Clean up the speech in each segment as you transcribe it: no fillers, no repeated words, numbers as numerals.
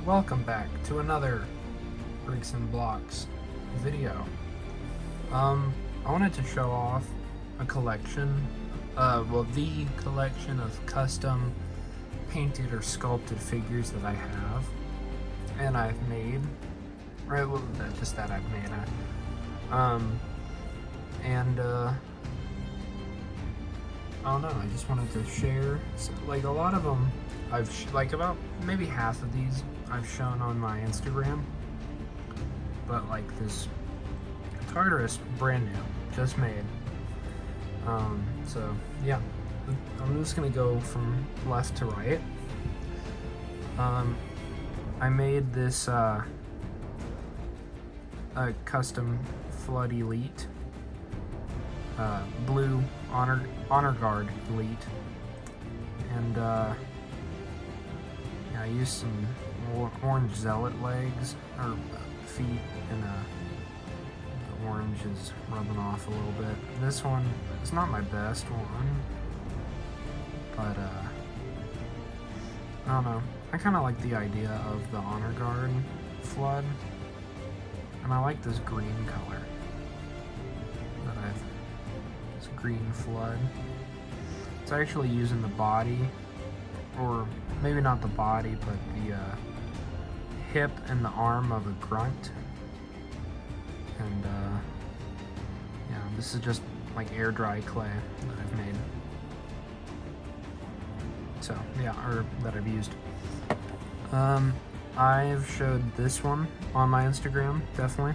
welcome back to another Bricks and Blocks video. I wanted to show off a collection, the collection of custom painted or sculpted figures that I have and I've made. Right, well, just that I've made. I don't know, I just wanted to share, like a lot of them, like about maybe half of these I've shown on my Instagram, but like this Tartarus, brand new, just made. So yeah, I'm just gonna go from left to right. I made this a custom Flood Elite, blue honor guard elite, and yeah, I used some orange zealot legs or feet, and the orange is rubbing off a little bit. This one is not my best one, but I don't know, I kind of like the idea of the honor guard flood, and I like this green color that this green flood. It's actually using the body, or maybe not the body, but the hip and the arm of a grunt. And yeah, this is just like air dry clay that I've made. So yeah, or that I've used. I've showed this one on my Instagram, definitely.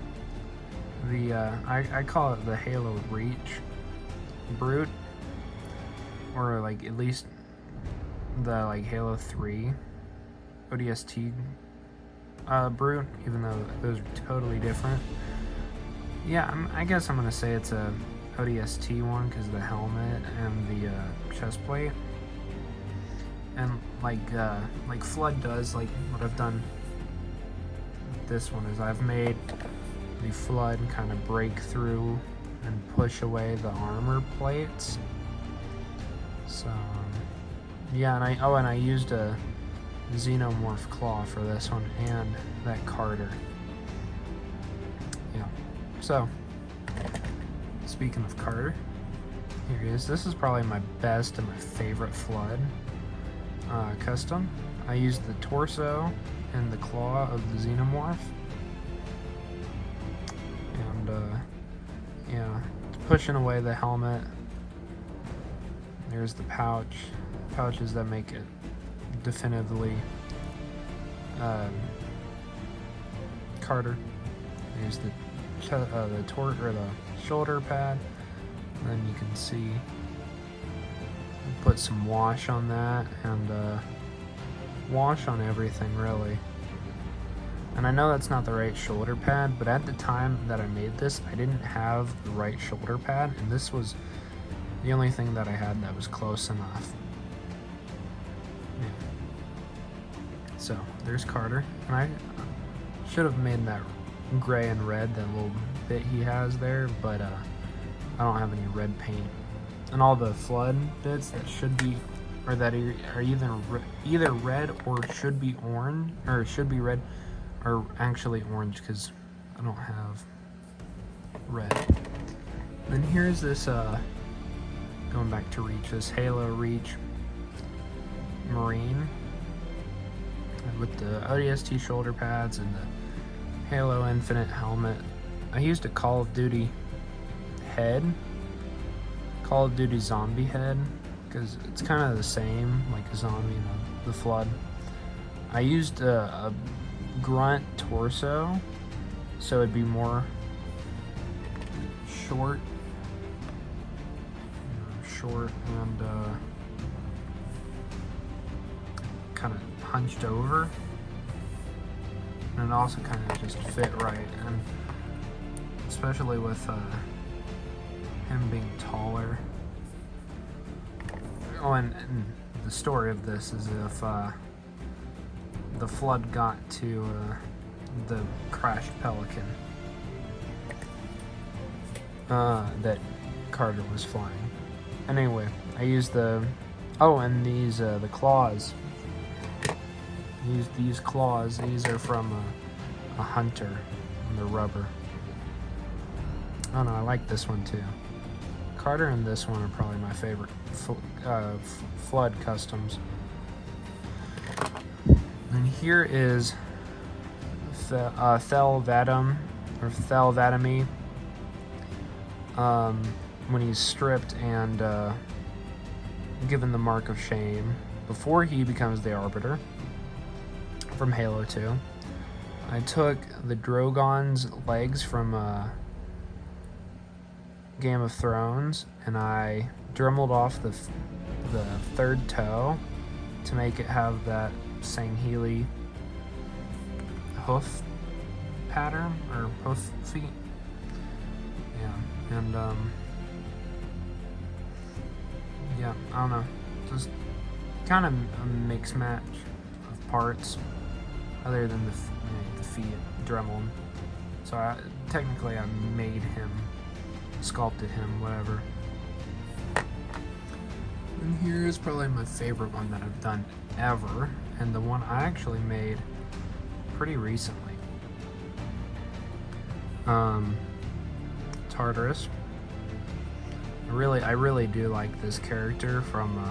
The I call it the Halo Reach Brute, or like at least the like Halo 3 ODST Brute, even though those are totally different. Yeah, I guess I'm gonna say it's a ODST one because of the helmet and the chest plate. And like Flood does, like what I've done with this one is I've made the Flood kind of break through and push away the armor plates. So yeah, and I used a xenomorph claw for this one and that Carter. Yeah. So speaking of Carter, here he is. This is probably my best and my favorite Flood custom. I used the torso and the claw of the xenomorph, and yeah, pushing away the helmet. There's the pouches that make it definitively Carter. There's the shoulder pad, and then you can see put some wash on that, and wash on everything really. And I know that's not the right shoulder pad, but at the time that I made this, I didn't have the right shoulder pad, and this was the only thing that I had that was close enough. Yeah. So there's Carter, and I should have made that gray and red, that little bit he has there, but I don't have any red paint. And all the Flood bits that should be, or that are either red or should be orange, or should be red, are actually orange because I don't have red. Then here's this, going back to Reach, this Halo Reach Marine with the ODST shoulder pads and the Halo Infinite helmet. I used a Call of Duty head, Call of Duty zombie head, because it's kind of the same, like a zombie, you know, the Flood. I used a grunt torso, so it'd be more short and kind of hunched over, and it also kind of just fit right, and especially with him being taller. Oh, and the story of this is if the Flood got to the crashed Pelican that Carter was flying. Anyway, I used the and these the claws These claws, these are from a hunter, and they're rubber. Oh no, I like this one too. Carter and this one are probably my favorite flood customs. And here is Thel Vadam, or Thel Vadami, when he's stripped and given the mark of shame before he becomes the Arbiter from Halo 2. I took the Drogon's legs from Game of Thrones and I dremeled off the third toe to make it have that Sangheili hoof pattern, or hoof feet. Yeah, and yeah, I don't know, just kind of a mixed match of parts, other than the feet dremeled. So technically I made him, sculpted him, whatever. And here's probably my favorite one that I've done ever, and the one I actually made pretty recently. Tartarus. I really do like this character from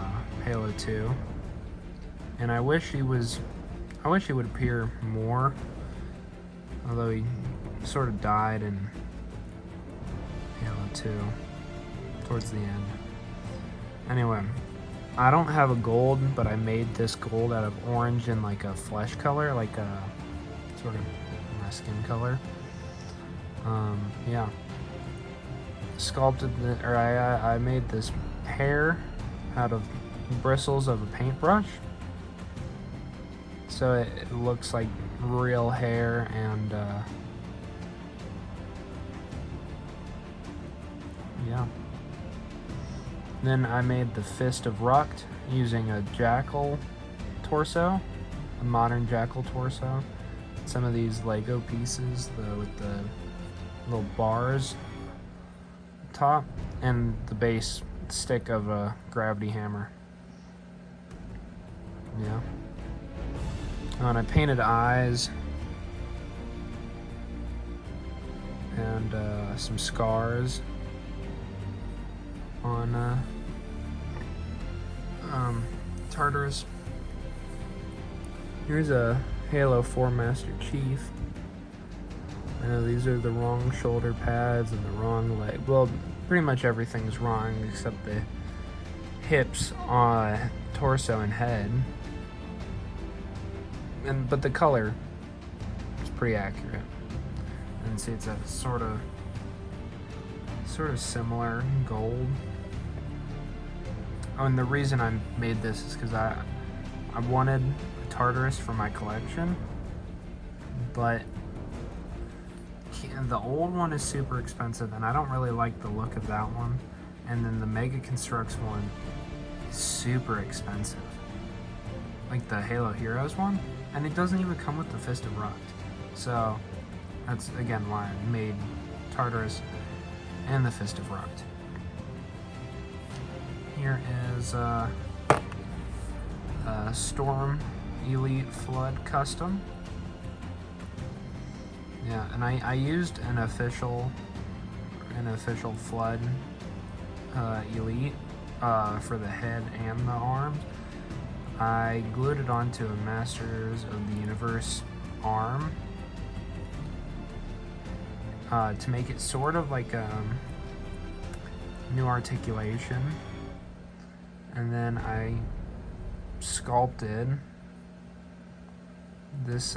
Halo 2, and I wish he would appear more, although he sort of died in Halo 2 towards the end. Anyway, I don't have a gold, but I made this gold out of orange and like a flesh color, like a sort of my skin color. Yeah. Sculpted I made this hair out of bristles of a paintbrush, so it looks like real hair, and yeah. Then I made the Fist of Rukt using a jackal torso, a modern jackal torso. Some of these Lego pieces with the little bars top, and the base stick of a gravity hammer. Yeah. Oh, and I painted eyes and some scars on Tartarus. Here's a Halo 4 Master Chief. I know these are the wrong shoulder pads and the wrong leg. Well, pretty much everything's wrong except the hips, torso, and head. But the color is pretty accurate. And see, it's a sort of similar gold. Oh, and the reason I made this is because I wanted a Tartarus for my collection, but the old one is super expensive, and I don't really like the look of that one. And then the Mega Construx one is super expensive, like the Halo Heroes one, and it doesn't even come with the Fist of Rukt. So that's again why I made Tartarus and the Fist of Rukt. Here is Storm Elite Flood Custom. Yeah, and I used an official Flood Elite for the head and the arms. I glued it onto a Masters of the Universe arm to make it sort of like a new articulation, and then I sculpted this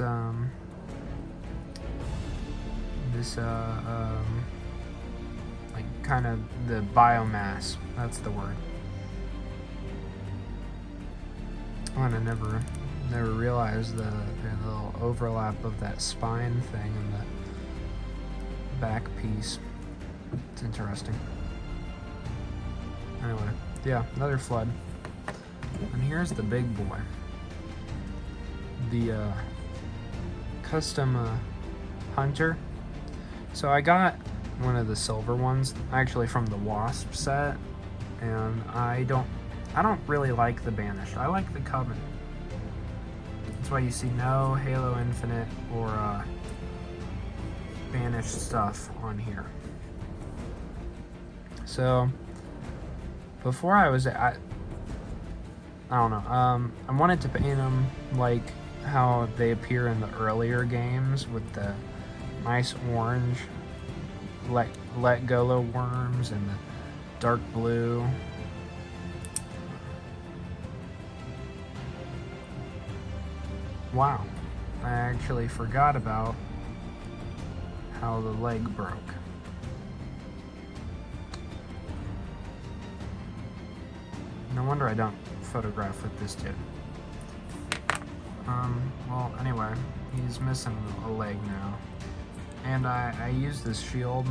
like kind of the biomass, that's the word. Oh, and I never realized the little overlap of that spine thing and the back piece. It's interesting. Anyway, yeah, another flood. And here's the big boy. The custom hunter. So I got one of the silver ones, actually from the Wasp set, and I don't really like the Banished. I like the Covenant. It's That's why you see no Halo Infinite or Banished stuff on here. So before I don't know. I wanted to paint them like how they appear in the earlier games with the nice orange let go worms and the dark blue. Wow, I actually forgot about how the leg broke. No wonder I don't photograph with this dude. Well, anyway, he's missing a leg now. And I used this shield,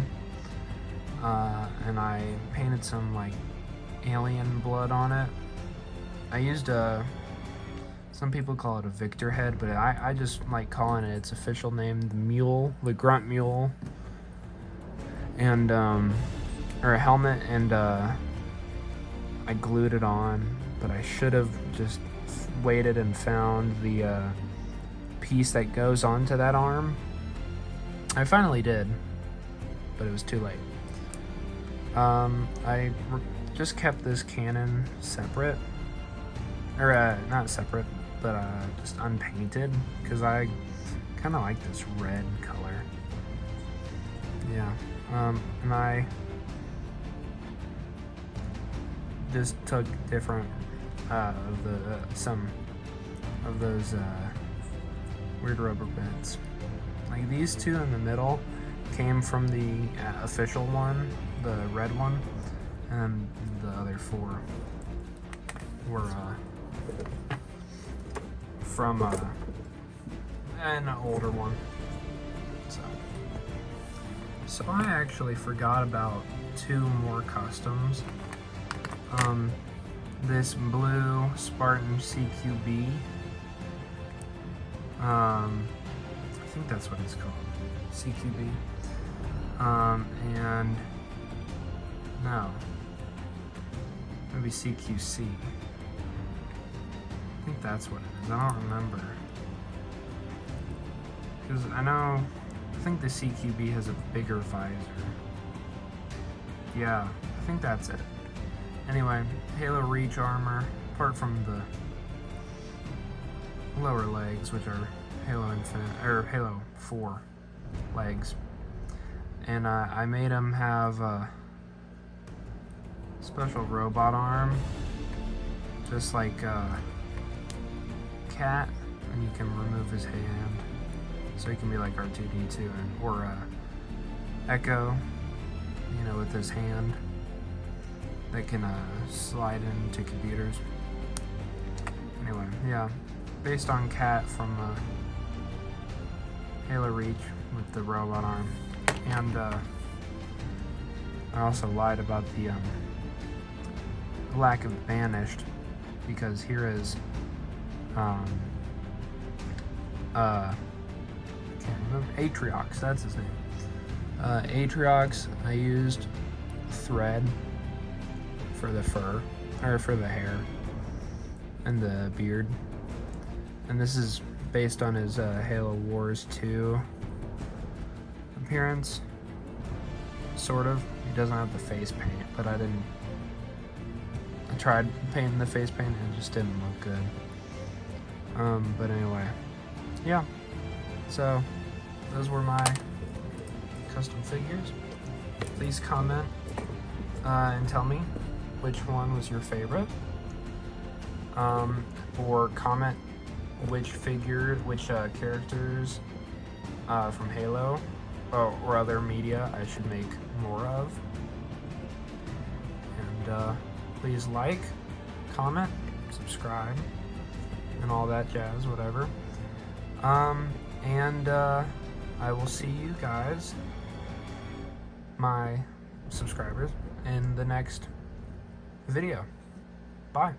and I painted some, like, alien blood on it. I used some people call it a Victor head, but I just like calling it its official name, the mule, the grunt mule. And, or a helmet, and, I glued it on, but I should have just waited and found the piece that goes onto that arm. I finally did, but it was too late. I just kept this cannon separate, or not separate, but just unpainted, because I kind of like this red color. Yeah, and I just took different some of those weird rubber bits. Like these two in the middle came from the official one, the red one, and the other four were from an older one. So I actually forgot about two more customs. This blue Spartan CQB. I think that's what it's called, CQB. And no, maybe CQC. I think that's what it is. I don't remember, because I think the CQB has a bigger visor. Yeah, I think that's it. Anyway, Halo Reach armor, apart from the lower legs, which are Halo Infinite, or Halo 4 legs. And I made him have a special robot arm, just like Cat, and you can remove his hand, so he can be like R2-D2, or Echo, you know, with his hand that can slide into computers. Anyway, yeah, based on Cat from Halo Reach with the robot arm. And I also lied about the lack of Banished, because here is can't remember, Atriox, that's his name. Atriox, I used thread for the fur, or for the hair and the beard, and this is based on his Halo Wars 2 appearance, sort of. He doesn't have the face paint, but I tried painting the face paint and it just didn't look good. But anyway, yeah, so those were my custom figures. Please comment and tell me which one was your favorite, or comment which characters from Halo or other media I should make more of. And please like, comment, subscribe, and all that jazz, whatever. And I will see you guys, my subscribers, in the next video. Bye.